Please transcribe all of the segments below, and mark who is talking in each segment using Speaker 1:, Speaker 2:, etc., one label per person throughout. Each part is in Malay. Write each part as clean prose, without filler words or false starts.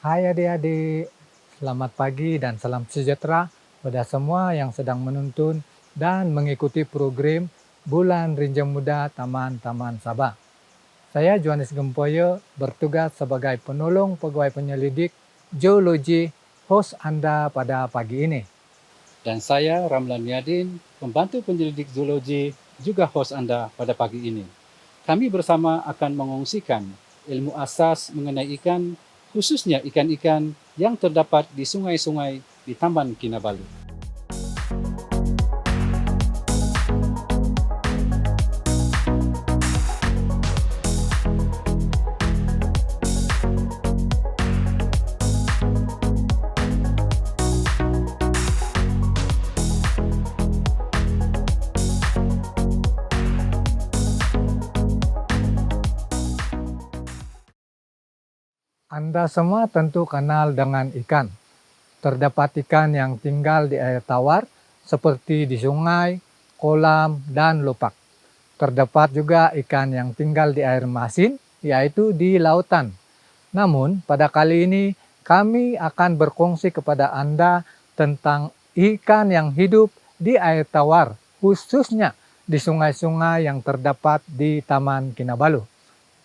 Speaker 1: Hai adik-adik, selamat pagi dan salam sejahtera pada semua yang sedang menuntun dan mengikuti program Bulan Rinjang Muda Taman-Taman Sabah. Saya Johannes Gempoyo, bertugas sebagai penolong pegawai penyelidik geologi host Anda pada pagi ini.
Speaker 2: Dan saya Ramlan Yadin, pembantu penyelidik zoologi, juga host Anda pada pagi ini. Kami bersama akan mengongsikan ilmu asas mengenai ikan, khususnya ikan-ikan yang terdapat di sungai-sungai di Taman Kinabalu.
Speaker 1: Anda semua tentu kenal dengan ikan. Terdapat ikan yang tinggal di air tawar seperti di sungai, kolam, dan lupak. Terdapat juga ikan yang tinggal di air masin, yaitu di lautan. Namun, pada kali ini kami akan berkongsi kepada Anda tentang ikan yang hidup di air tawar, khususnya di sungai-sungai yang terdapat di Taman Kinabalu.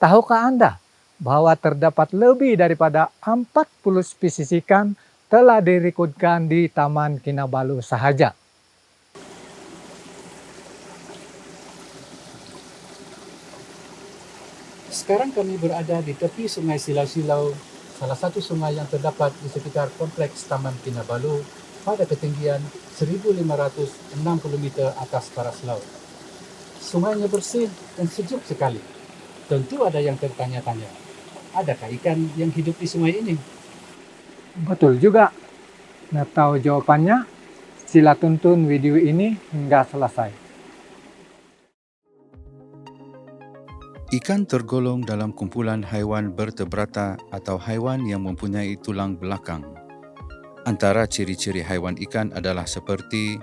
Speaker 1: Tahukah Anda bahwa terdapat lebih daripada 40 spesies ikan telah direkodkan di Taman Kinabalu sahaja?
Speaker 2: Sekarang kami berada di tepi Sungai Silau-Silau, salah satu sungai yang terdapat di sekitar kompleks Taman Kinabalu pada ketinggian 1.560 meter atas paras laut. Sungainya bersih dan sejuk sekali. Tentu ada yang tertanya-tanya, adakah ikan yang hidup di sungai ini?
Speaker 1: Betul juga. Nah, tahu jawabannya? Sila tonton video ini hingga selesai.
Speaker 3: Ikan tergolong dalam kumpulan haiwan bertebrata atau haiwan yang mempunyai tulang belakang. Antara ciri-ciri haiwan ikan adalah seperti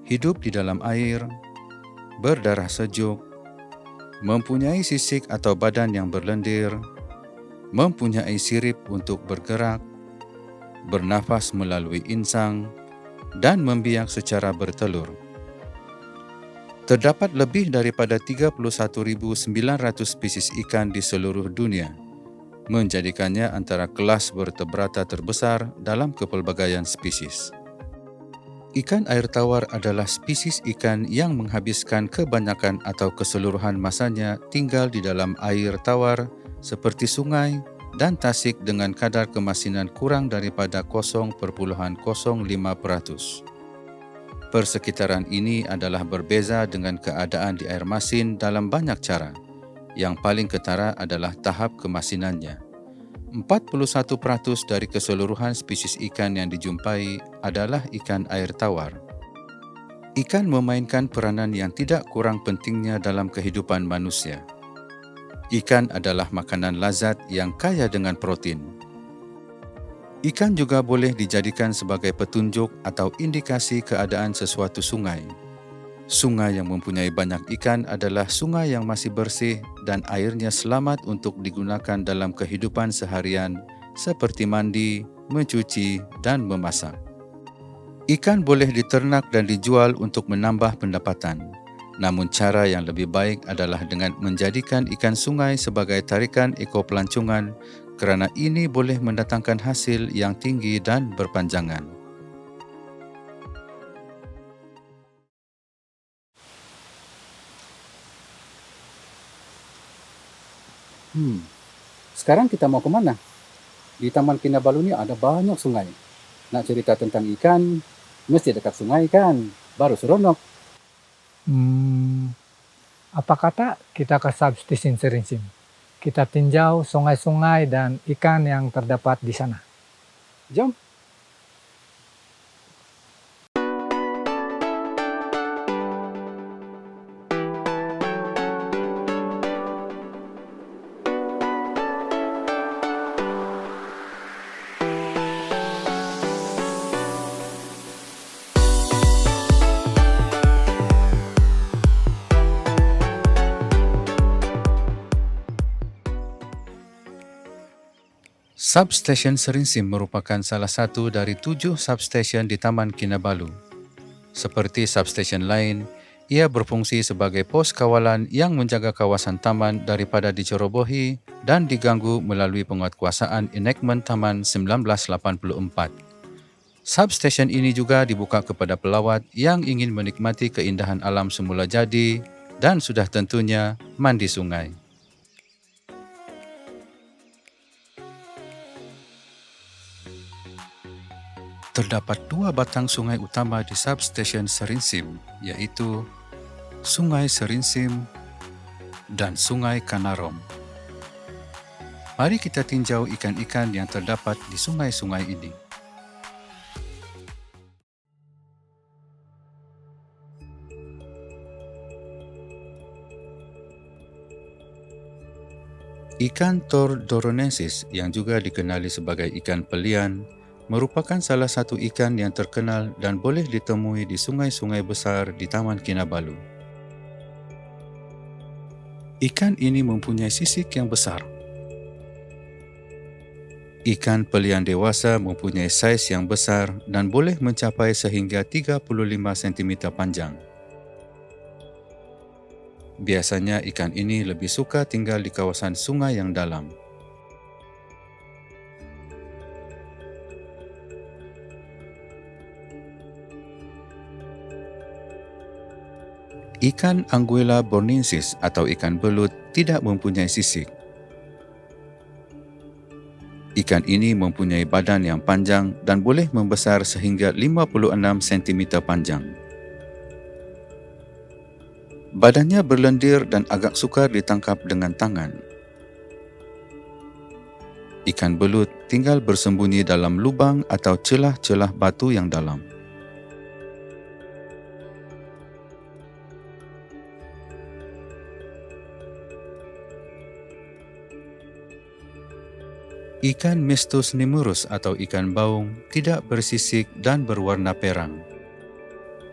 Speaker 3: hidup di dalam air, berdarah sejuk, mempunyai sisik atau badan yang berlendir, mempunyai sirip untuk bergerak, bernafas melalui insang, dan membiak secara bertelur. Terdapat lebih daripada 31.900 spesies ikan di seluruh dunia, menjadikannya antara kelas vertebrata terbesar dalam kepelbagaian spesies. Ikan air tawar adalah spesies ikan yang menghabiskan kebanyakan atau keseluruhan masanya tinggal di dalam air tawar seperti sungai dan tasik dengan kadar kemasinan kurang daripada 0,05%. Persekitaran ini adalah berbeza dengan keadaan di air masin dalam banyak cara. Yang paling ketara adalah tahap kemasinannya. 41% dari keseluruhan spesies ikan yang dijumpai adalah ikan air tawar. Ikan memainkan peranan yang tidak kurang pentingnya dalam kehidupan manusia. Ikan adalah makanan lazat yang kaya dengan protein. Ikan juga boleh dijadikan sebagai petunjuk atau indikasi keadaan sesuatu sungai. Sungai yang mempunyai banyak ikan adalah sungai yang masih bersih dan airnya selamat untuk digunakan dalam kehidupan seharian seperti mandi, mencuci, dan memasak. Ikan boleh diternak dan dijual untuk menambah pendapatan. Namun cara yang lebih baik adalah dengan menjadikan ikan sungai sebagai tarikan ekopelancongan kerana ini boleh mendatangkan hasil yang tinggi dan berpanjangan.
Speaker 2: Sekarang kita mau kemana? Di Taman Kinabalu ini ada banyak sungai. Nak cerita tentang ikan, mesti dekat sungai kan? Baru seronok.
Speaker 1: Apa kata kita ke substation Serincing? Kita tinjau sungai-sungai dan ikan yang terdapat di sana.
Speaker 2: Jom.
Speaker 3: Substesen Serinsim merupakan salah satu dari 7 substesen di Taman Kinabalu. Seperti substesen lain, ia berfungsi sebagai pos kawalan yang menjaga kawasan taman daripada dicerobohi dan diganggu melalui penguatkuasaan enakmen Taman 1984. Substesen ini juga dibuka kepada pelawat yang ingin menikmati keindahan alam semula jadi dan sudah tentunya mandi sungai. Terdapat 2 batang sungai utama di substesen Serinsim, iaitu Sungai Serinsim dan Sungai Kanarom. Mari kita tinjau ikan-ikan yang terdapat di sungai-sungai ini. Ikan Tordoronensis yang juga dikenali sebagai ikan pelian merupakan salah satu ikan yang terkenal dan boleh ditemui di sungai-sungai besar di Taman Kinabalu. Ikan ini mempunyai sisik yang besar. Ikan pelian dewasa mempunyai saiz yang besar dan boleh mencapai sehingga 35 cm panjang. Biasanya ikan ini lebih suka tinggal di kawasan sungai yang dalam. Ikan Anguilla bornensis atau ikan belut tidak mempunyai sisik. Ikan ini mempunyai badan yang panjang dan boleh membesar sehingga 56 cm panjang. Badannya berlendir dan agak sukar ditangkap dengan tangan. Ikan belut tinggal bersembunyi dalam lubang atau celah-celah batu yang dalam. Ikan Mestos nemurus atau ikan baung tidak bersisik dan berwarna perang.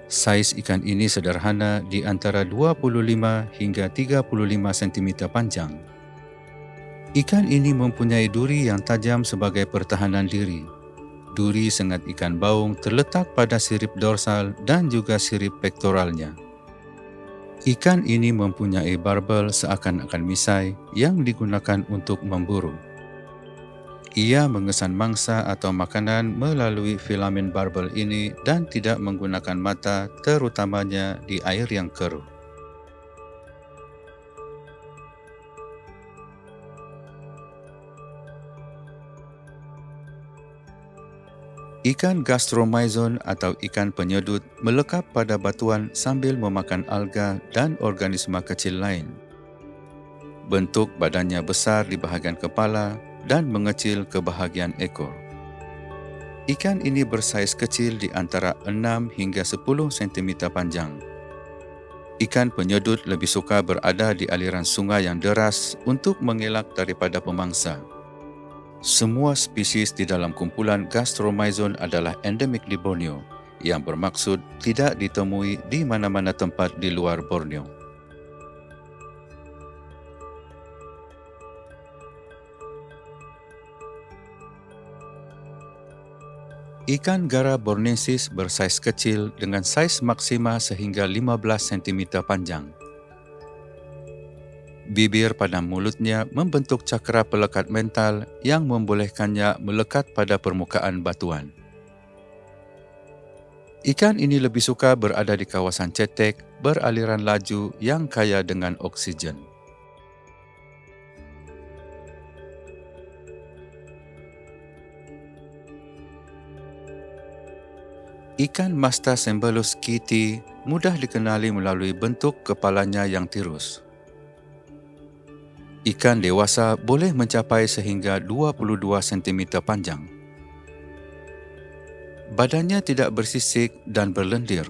Speaker 3: Saiz ikan ini sederhana di antara 25 hingga 35 cm panjang. Ikan ini mempunyai duri yang tajam sebagai pertahanan diri. Duri sengat ikan baung terletak pada sirip dorsal dan juga sirip pektoralnya. Ikan ini mempunyai barbel seakan-akan misai yang digunakan untuk memburu. Ia mengesan mangsa atau makanan melalui filamen barbel ini dan tidak menggunakan mata, terutamanya di air yang keruh. Ikan gastromyzon atau ikan penyedut melekap pada batuan sambil memakan alga dan organisma kecil lain. Bentuk badannya besar di bahagian kepala dan mengecil ke bahagian ekor. Ikan ini bersaiz kecil di antara 6 hingga 10 cm panjang. Ikan penyedut lebih suka berada di aliran sungai yang deras untuk mengelak daripada pemangsa. Semua spesies di dalam kumpulan gastromyzon adalah endemik di Borneo, yang bermaksud tidak ditemui di mana-mana tempat di luar Borneo. Ikan Gara bornensis bersaiz kecil dengan saiz maksima sehingga 15 cm panjang. Bibir pada mulutnya membentuk cakra pelekat mental yang membolehkannya melekat pada permukaan batuan. Ikan ini lebih suka berada di kawasan cetek beraliran laju yang kaya dengan oksigen. Ikan Mastasembelus kiti mudah dikenali melalui bentuk kepalanya yang tirus. Ikan dewasa boleh mencapai sehingga 22 cm panjang. Badannya tidak bersisik dan berlendir.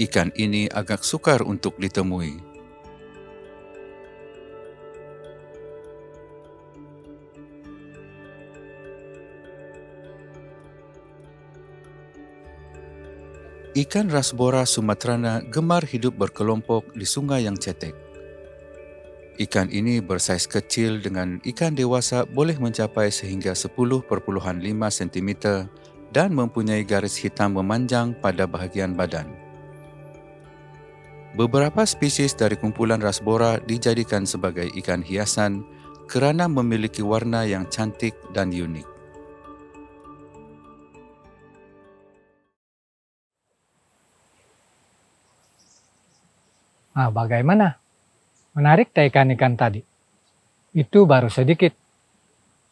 Speaker 3: Ikan ini agak sukar untuk ditemui. Ikan Rasbora sumatrana gemar hidup berkelompok di sungai yang cetek. Ikan ini bersaiz kecil dengan ikan dewasa boleh mencapai sehingga 10,5 cm dan mempunyai garis hitam memanjang pada bahagian badan. Beberapa spesies dari kumpulan Rasbora dijadikan sebagai ikan hiasan kerana memiliki warna yang cantik dan unik.
Speaker 1: Nah, bagaimana? Menarik tak ikan-ikan tadi? Itu baru sedikit.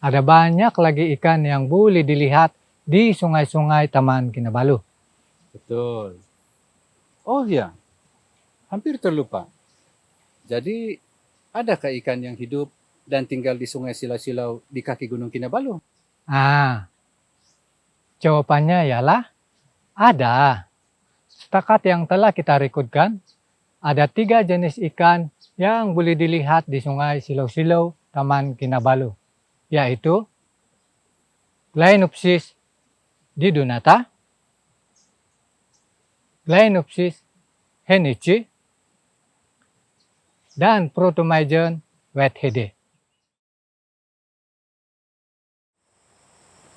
Speaker 1: Ada banyak lagi ikan yang boleh dilihat di sungai-sungai Taman Kinabalu.
Speaker 2: Betul. Oh ya, hampir terlupa. Jadi, adakah ikan yang hidup dan tinggal di sungai silau-silau di kaki Gunung Kinabalu?
Speaker 1: Jawabannya ialah ada. Setakat yang telah kita rekodkan, ada 3 jenis ikan yang boleh dilihat di sungai silau-silau Taman Kinabalu, yaitu Gleinopsis didunata, Gleinopsis henichi, dan Protomyjon whiteheadi.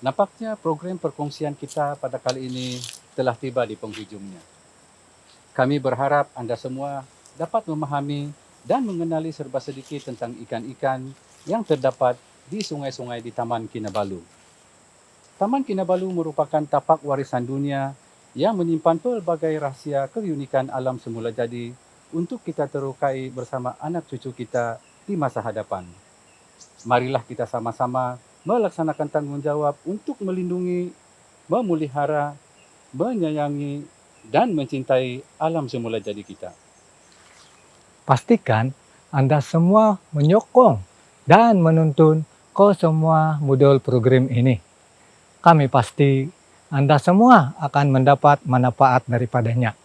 Speaker 2: Nampaknya program perkongsian kita pada kali ini telah tiba di penghujungnya. Kami berharap Anda semua dapat memahami dan mengenali serba sedikit tentang ikan-ikan yang terdapat di sungai-sungai di Taman Kinabalu. Taman Kinabalu merupakan tapak warisan dunia yang menyimpan pelbagai rahsia keunikan alam semula jadi untuk kita terokai bersama anak cucu kita di masa hadapan. Marilah kita sama-sama melaksanakan tanggungjawab untuk melindungi, memelihara, menyayangi, dan mencintai alam semula jadi kita.
Speaker 1: Pastikan Anda semua menyokong dan menuntun ke semua modul program ini. Kami pasti Anda semua akan mendapat manfaat daripadanya.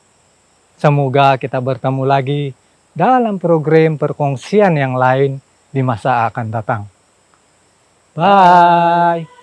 Speaker 1: Semoga kita bertemu lagi dalam program perkongsian yang lain di masa akan datang. Bye!